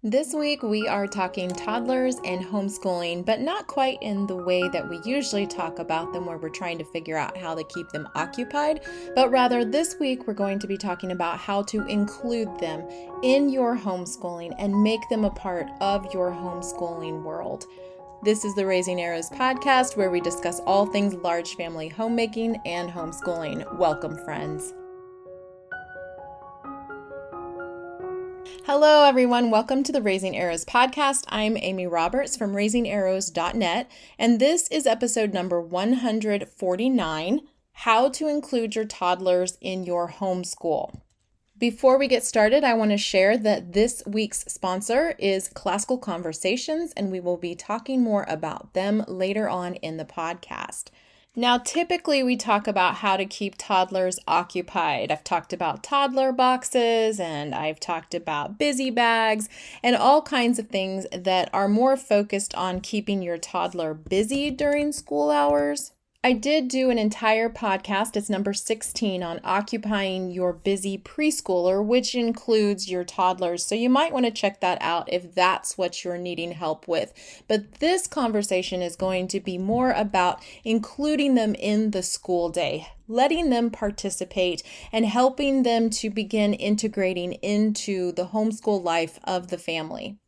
This week we are talking toddlers and homeschooling, but not quite in the way that we usually talk about them, where we're trying to figure out how to keep them occupied, but rather this week we're going to be talking about how to include them in your homeschooling and make them a part of your homeschooling world. This is the Raising Arrows podcast, where we discuss all things large family homemaking and homeschooling. Welcome, friends. Hello, everyone. Welcome to the Raising Arrows podcast. I'm Amy Roberts from raisingarrows.net, and this is episode number 149, How to Include Your Toddlers in Your Homeschool. Before we get started, I want to share that this week's sponsor is Classical Conversations, and we will be talking more about them later on in the podcast. Now, typically we talk about how to keep toddlers occupied. I've talked about toddler boxes, and I've talked about busy bags and all kinds of things that are more focused on keeping your toddler busy during school hours. I did do an entire podcast, it's number 16, on occupying your busy preschooler, which includes your toddlers. So you might want to check that out if that's what you're needing help with. But this conversation is going to be more about including them in the school day, letting them participate and helping them to begin integrating into the homeschool life of the family.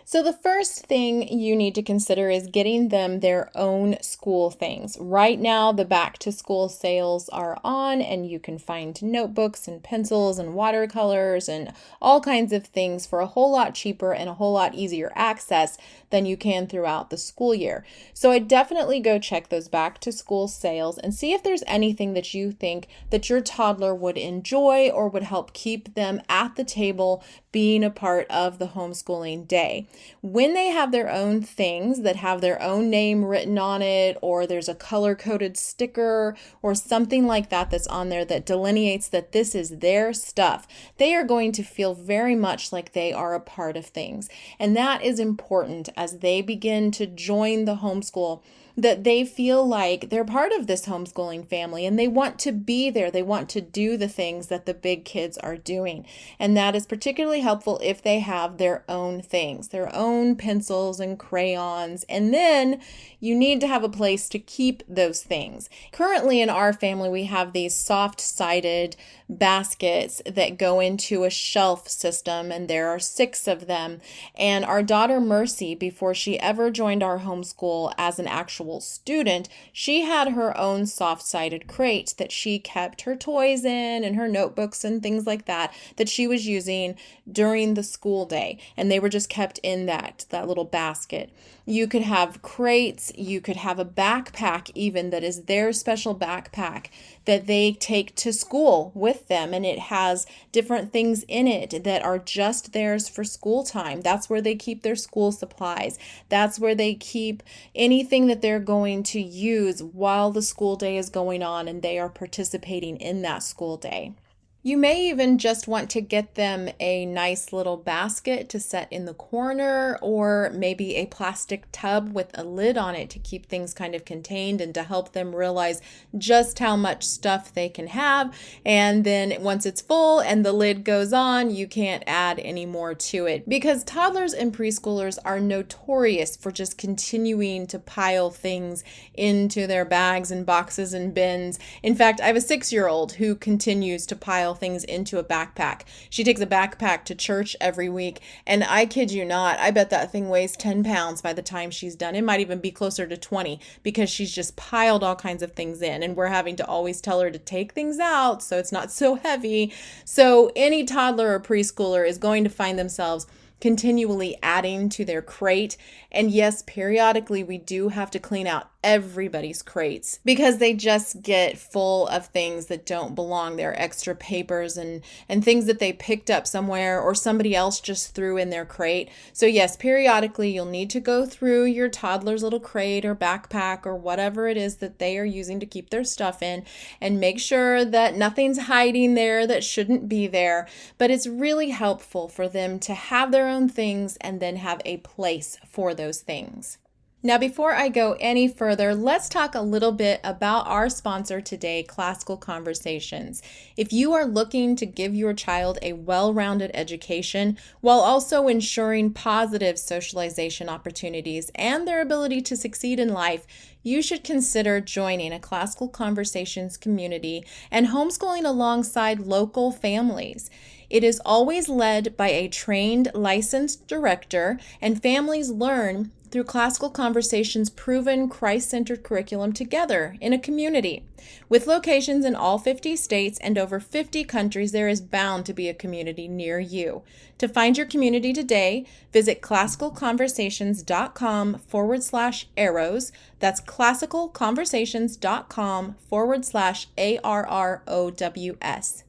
So the first thing you need to consider is getting them their own school things. Right now, the back to school sales are on, and you can find notebooks and pencils and watercolors and all kinds of things for a whole lot cheaper and a whole lot easier access than you can throughout the school year. So I definitely go check those back to school sales and see if there's anything that you think that your toddler would enjoy or would help keep them at the table being a part of the homeschooling day. When they have their own things that have their own name written on it, or there's a color-coded sticker or something like that that's on there that delineates that this is their stuff, they are going to feel very much like they are a part of things. And that is important as they begin to join the homeschool, that they feel like they're part of this homeschooling family and they want to be there. They want to do the things that the big kids are doing. And that is particularly helpful if they have their own things, their own pencils and crayons. And then you need to have a place to keep those things. Currently in our family, we have these soft-sided baskets that go into a shelf system, and there are 6 of them. And our daughter Mercy, before she ever joined our homeschool as an actual student, she had her own soft-sided crate that she kept her toys in and her notebooks and things like that she was using during the school day, and they were just kept in that little basket. You could have crates, you could have a backpack even that is their special backpack that they take to school with them, and it has different things in it that are just theirs for school time. That's where they keep their school supplies. That's where they keep anything that they're going to use while the school day is going on and they are participating in that school day. You may even just want to get them a nice little basket to set in the corner, or maybe a plastic tub with a lid on it to keep things kind of contained and to help them realize just how much stuff they can have. And then once it's full and the lid goes on, you can't add any more to it, because toddlers and preschoolers are notorious for just continuing to pile things into their bags and boxes and bins. In fact, I have a 6-year-old who continues to pile things into a backpack. She takes a backpack to church every week, and I kid you not, I bet that thing weighs 10 pounds by the time she's done. It might even be closer to 20, because she's just piled all kinds of things in, and we're having to always tell her to take things out so it's not so heavy. So any toddler or preschooler is going to find themselves continually adding to their crate. And yes, periodically we do have to clean out everybody's crates because they just get full of things that don't belong. They're extra papers and things that they picked up somewhere or somebody else just threw in their crate. So yes, periodically you'll need to go through your toddler's little crate or backpack or whatever it is that they are using to keep their stuff in, and make sure that nothing's hiding there that shouldn't be there. But it's really helpful for them to have their own things and then have a place for those things. Now, before I go any further, let's talk a little bit about our sponsor today, Classical Conversations. If you are looking to give your child a well-rounded education while also ensuring positive socialization opportunities and their ability to succeed in life, you should consider joining a Classical Conversations community and homeschooling alongside local families. It is always led by a trained, licensed director, and families learn through Classical Conversations' proven Christ-centered curriculum together in a community. With locations in all 50 states and over 50 countries, there is bound to be a community near you. To find your community today, visit classicalconversations.com/arrows. That's classicalconversations.com/ARROWS.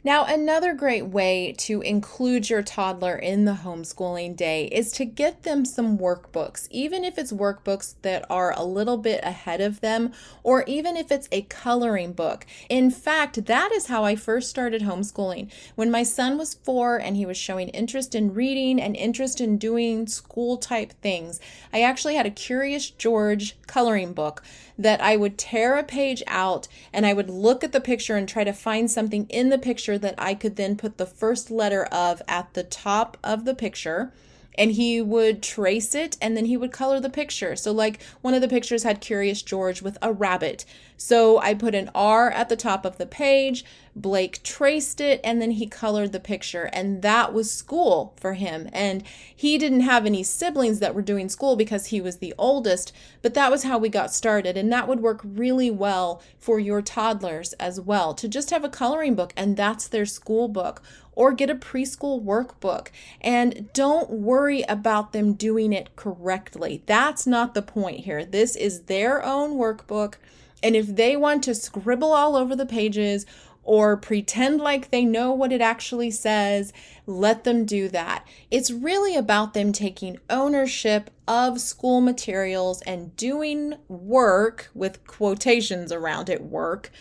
Now, another great way to include your toddler in the homeschooling day is to get them some workbooks, even if it's workbooks that are a little bit ahead of them, or even if it's a coloring book. In fact, that is how I first started homeschooling. When my son was 4 and he was showing interest in reading and interest in doing school type things, I actually had a Curious George coloring book that I would tear a page out and I would look at the picture and try to find something in the picture that I could then put the first letter of at the top of the picture, and he would trace it and then he would color the picture. So like one of the pictures had Curious George with a rabbit. So I put an R at the top of the page, Blake traced it, and then he colored the picture, and that was school for him. And he didn't have any siblings that were doing school because he was the oldest, but that was how we got started, and that would work really well for your toddlers as well, to just have a coloring book and that's their school book, or get a preschool workbook. And don't worry about them doing it correctly. That's not the point here. This is their own workbook. And if they want to scribble all over the pages or pretend like they know what it actually says, let them do that. It's really about them taking ownership of school materials and doing work, with quotations around it, work,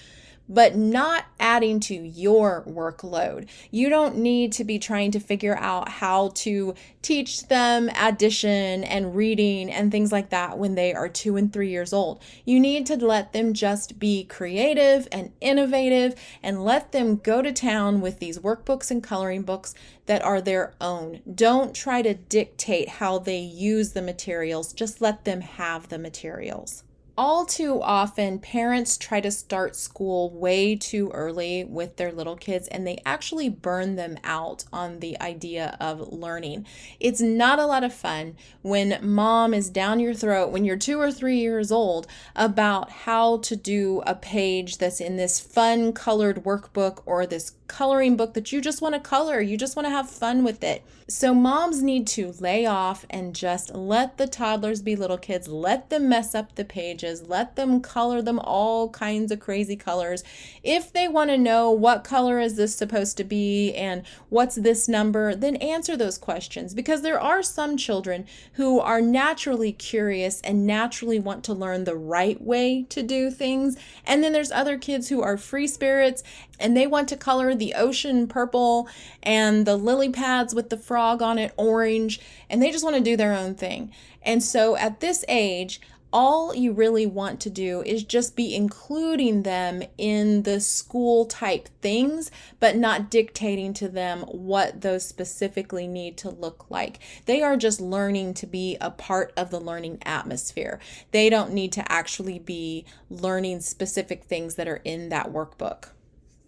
but not adding to your workload. You don't need to be trying to figure out how to teach them addition and reading and things like that when they are 2 and 3 years old. You need to let them just be creative and innovative and let them go to town with these workbooks and coloring books that are their own. Don't try to dictate how they use the materials. Just let them have the materials. All too often, parents try to start school way too early with their little kids, and they actually burn them out on the idea of learning. It's not a lot of fun when mom is down your throat when you're 2 or 3 years old about how to do a page that's in this fun colored workbook or this coloring book that you just want to color. You just want to have fun with it. So moms need to lay off and just let the toddlers be little kids. Let them mess up the pages. Let them color them all kinds of crazy colors. If they want to know what color is this supposed to be and what's this number, then answer those questions, because there are some children who are naturally curious and naturally want to learn the right way to do things. And then there's other kids who are free spirits and they want to color the ocean purple and the lily pads with the frog on it orange, and they just want to do their own thing. And so at this age, all you really want to do is just be including them in the school type things, but not dictating to them what those specifically need to look like. They are just learning to be a part of the learning atmosphere. They don't need to actually be learning specific things that are in that workbook.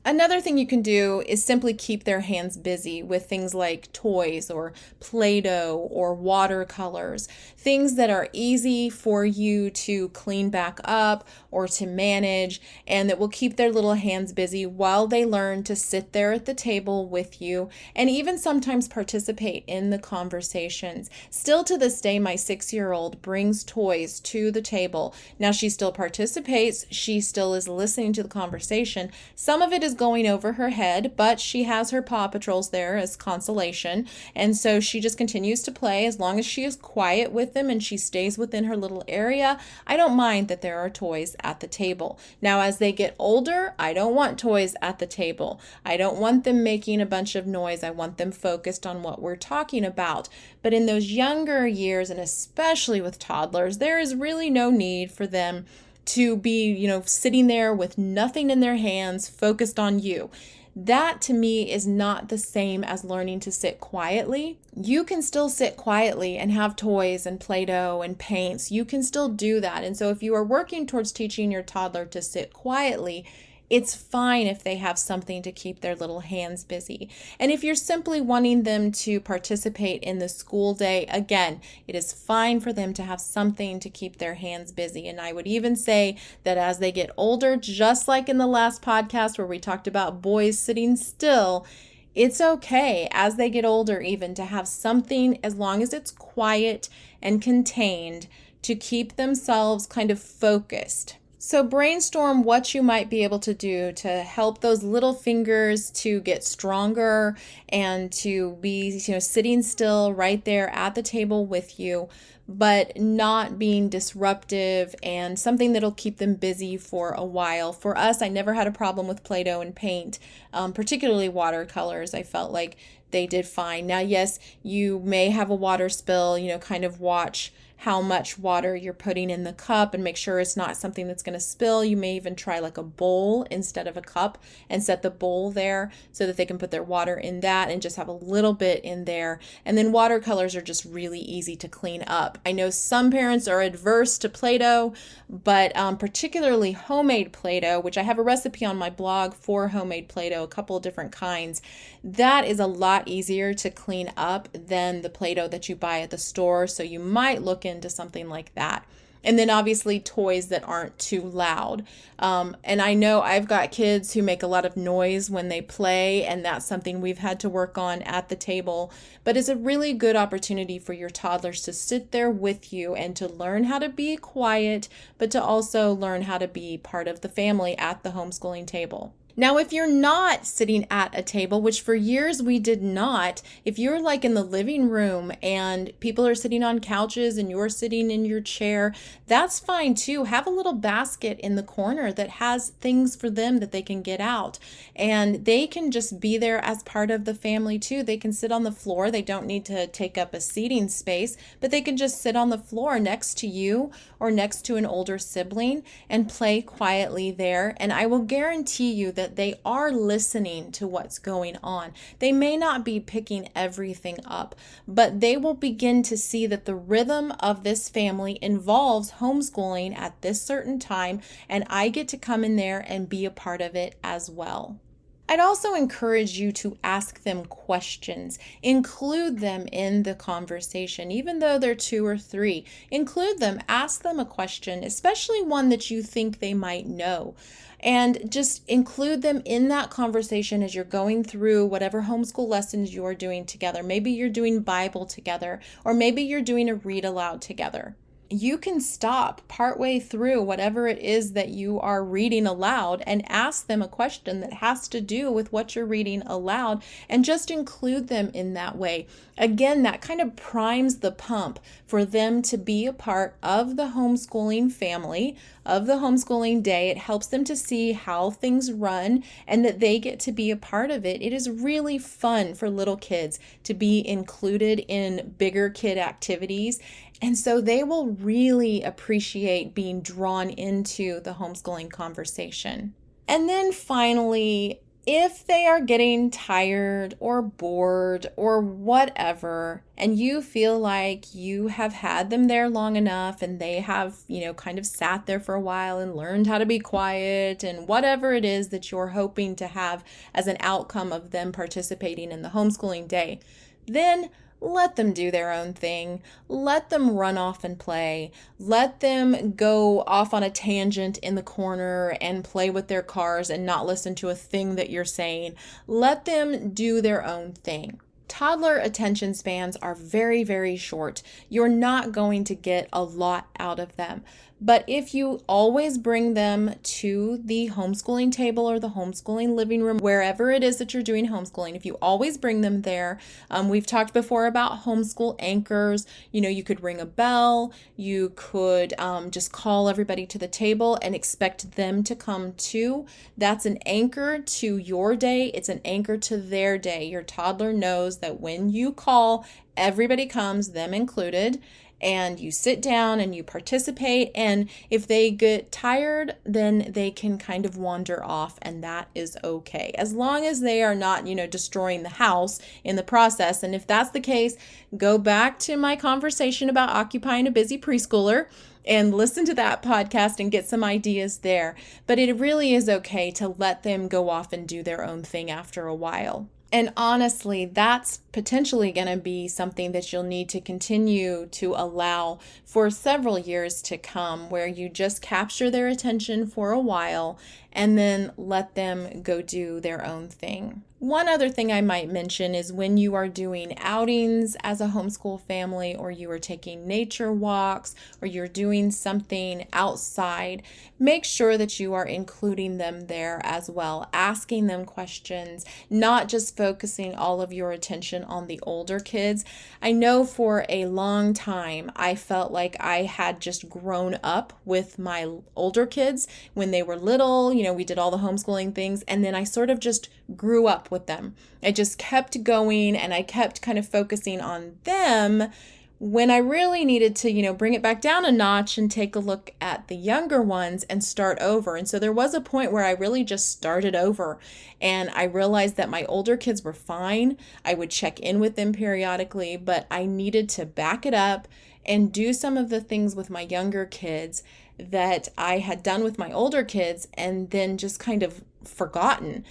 Another thing you can do is simply keep their hands busy with things like toys or Play-Doh or watercolors, things that are easy for you to clean back up or to manage, and that will keep their little hands busy while they learn to sit there at the table with you and even sometimes participate in the conversations. Still to this day, my 6-year-old brings toys to the table. Now she still participates. She still is listening to the conversation. Some of it is is going over her head, but she has her Paw Patrols there as consolation. And so she just continues to play as long as she is quiet with them and she stays within her little area. I don't mind that there are toys at the table. Now, as they get older, I don't want toys at the table. I don't want them making a bunch of noise. I want them focused on what we're talking about. But in those younger years, and especially with toddlers, there is really no need for them to be, sitting there with nothing in their hands, focused on you. That to me is not the same as learning to sit quietly. You can still sit quietly and have toys and Play-Doh and paints. You can still do that. And so if you are working towards teaching your toddler to sit quietly, it's fine if they have something to keep their little hands busy. And if you're simply wanting them to participate in the school day, again, it is fine for them to have something to keep their hands busy. And I would even say that as they get older, just like in the last podcast where we talked about boys sitting still, it's okay as they get older even to have something, as long as it's quiet and contained, to keep themselves kind of focused. So brainstorm what you might be able to do to help those little fingers to get stronger and to be, sitting still right there at the table with you, but not being disruptive, and something that'll keep them busy for a while. For us, I never had a problem with Play-Doh and paint, particularly watercolors. I felt like they did fine. Now, yes, you may have a water spill, kind of watch how much water you're putting in the cup and make sure it's not something that's going to spill. You may even try like a bowl instead of a cup and set the bowl there so that they can put their water in that and just have a little bit in there. And then watercolors are just really easy to clean up. I know some parents are adverse to Play-Doh, but particularly homemade Play-Doh, which I have a recipe on my blog for homemade Play-Doh, a couple of different kinds. That is a lot easier to clean up than the Play-Doh that you buy at the store. So you might look into something like that. And then obviously toys that aren't too loud. And I know I've got kids who make a lot of noise when they play, and that's something we've had to work on at the table. But it's a really good opportunity for your toddlers to sit there with you and to learn how to be quiet, but to also learn how to be part of the family at the homeschooling table. Now, if you're not sitting at a table, which for years we did not, if you're like in the living room and people are sitting on couches and you're sitting in your chair, that's fine too. Have a little basket in the corner that has things for them that they can get out, and they can just be there as part of the family too. They can sit on the floor. They don't need to take up a seating space, but they can just sit on the floor next to you or next to an older sibling and play quietly there. And I will guarantee you that they are listening to what's going on. They may not be picking everything up, but they will begin to see that the rhythm of this family involves homeschooling at this certain time, and I get to come in there and be a part of it as well. I'd also encourage you to ask them questions. Include them in the conversation, even though they're 2 or 3. Include them, ask them a question, especially one that you think they might know. And just include them in that conversation as you're going through whatever homeschool lessons you're doing together. Maybe you're doing Bible together, or maybe you're doing a read aloud together. You can stop partway through whatever it is that you are reading aloud and ask them a question that has to do with what you're reading aloud, and just include them in that way. Again, that kind of primes the pump for them to be a part of the homeschooling family, of the homeschooling day. It helps them to see how things run and that they get to be a part of it. It is really fun for little kids to be included in bigger kid activities. And so they will really appreciate being drawn into the homeschooling conversation. And then finally, if they are getting tired or bored or whatever, and you feel like you have had them there long enough and they have, kind of sat there for a while and learned how to be quiet and whatever it is that you're hoping to have as an outcome of them participating in the homeschooling day, then let them do their own thing. Let them run off and play. Let them go off on a tangent in the corner and play with their cars and not listen to a thing that you're saying. Let them do their own thing. Toddler attention spans are very, very short. You're not going to get a lot out of them. But if you always bring them to the homeschooling table or the homeschooling living room, wherever it is that you're doing homeschooling, if you always bring them there, we've talked before about homeschool anchors. You could ring a bell, you could just call everybody to the table and expect them to come too. That's an anchor to your day. It's an anchor to their day. Your toddler knows that when you call, everybody comes, them included, and you sit down and you participate. And if they get tired, then they can kind of wander off, and that is okay. As long as they are not, destroying the house in the process. And if that's the case, go back to my conversation about occupying a busy preschooler and listen to that podcast and get some ideas there. But it really is okay to let them go off and do their own thing after a while. And honestly, that's potentially going to be something that you'll need to continue to allow for several years to come, where you just capture their attention for a while and then let them go do their own thing. One other thing I might mention is when you are doing outings as a homeschool family, or you are taking nature walks, or you're doing something outside, make sure that you are including them there as well, asking them questions, not just focusing all of your attention on the older kids. I know for a long time I felt like I had just grown up with my older kids when they were little. We did all the homeschooling things, and then I sort of just grew up with them. I just kept going and I kept kind of focusing on them when I really needed to, bring it back down a notch and take a look at the younger ones and start over. And so there was a point where I really just started over, and I realized that my older kids were fine. I would check in with them periodically, but I needed to back it up and do some of the things with my younger kids that I had done with my older kids and then just kind of forgotten.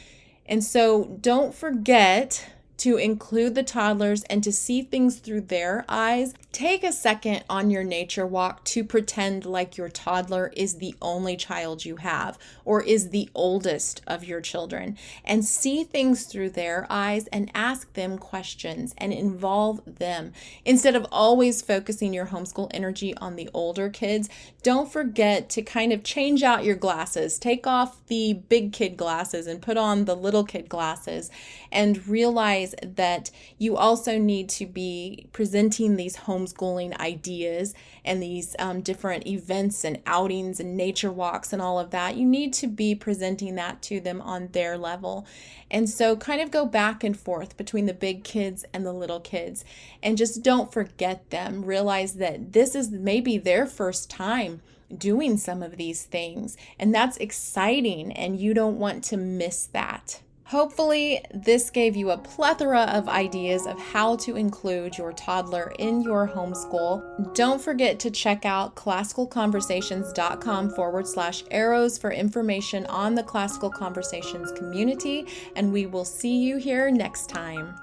And so don't forget to include the toddlers and to see things through their eyes. Take a second on your nature walk to pretend like your toddler is the only child you have, or is the oldest of your children, and see things through their eyes and ask them questions and involve them. Instead of always focusing your homeschool energy on the older kids, don't forget to kind of change out your glasses. Take off the big kid glasses and put on the little kid glasses, and realize that you also need to be presenting these homeschooling ideas and these different events and outings and nature walks and all of that. You need to be presenting that to them on their level. And so kind of go back and forth between the big kids and the little kids, and just don't forget them. Realize that this is maybe their first time doing some of these things, and that's exciting, and you don't want to miss that. Hopefully, this gave you a plethora of ideas of how to include your toddler in your homeschool. Don't forget to check out classicalconversations.com/arrows for information on the Classical Conversations community, and we will see you here next time.